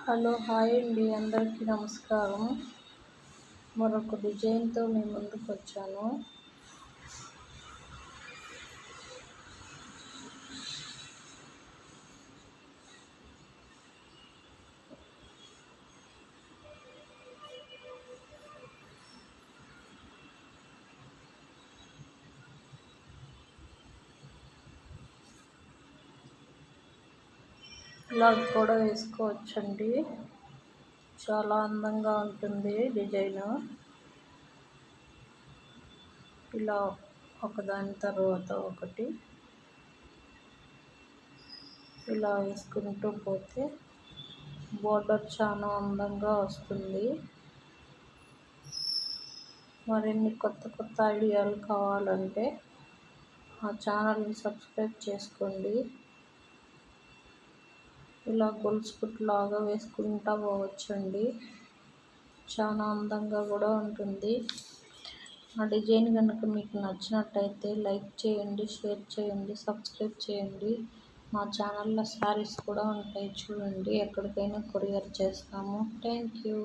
Hello hi అండి, అందరికీ నమస్కారం. మరొక డిజైన్తో మీ ముందుకు వచ్చాను. ఇలా కూడా వేసుకోవచ్చండి, చాలా అందంగా ఉంటుంది డిజైను. ఇలా ఒకదాని తర్వాత ఒకటి ఇలా వేసుకుంటూ పోతే బోర్డర్ చాలా అందంగా వస్తుంది. మరిన్ని కొత్త కొత్త ఐడియాలు కావాలంటే మా ఛానల్ని సబ్స్క్రైబ్ చేసుకోండి. ఇలా గొలుసు కుట్టులాగా వేసుకుంటా పోవచ్చండి, చాలా అందంగా కూడా ఉంటుంది. ఆ డిజైన్ కనుక మీకు నచ్చినట్టయితే లైక్ చేయండి, షేర్ చేయండి, సబ్స్క్రైబ్ చేయండి. మా ఛానల్లో శారీస్ కూడా ఉంటాయి, చూడండి. ఎక్కడికైనా కొరియర్ చేస్తాము. Thank you.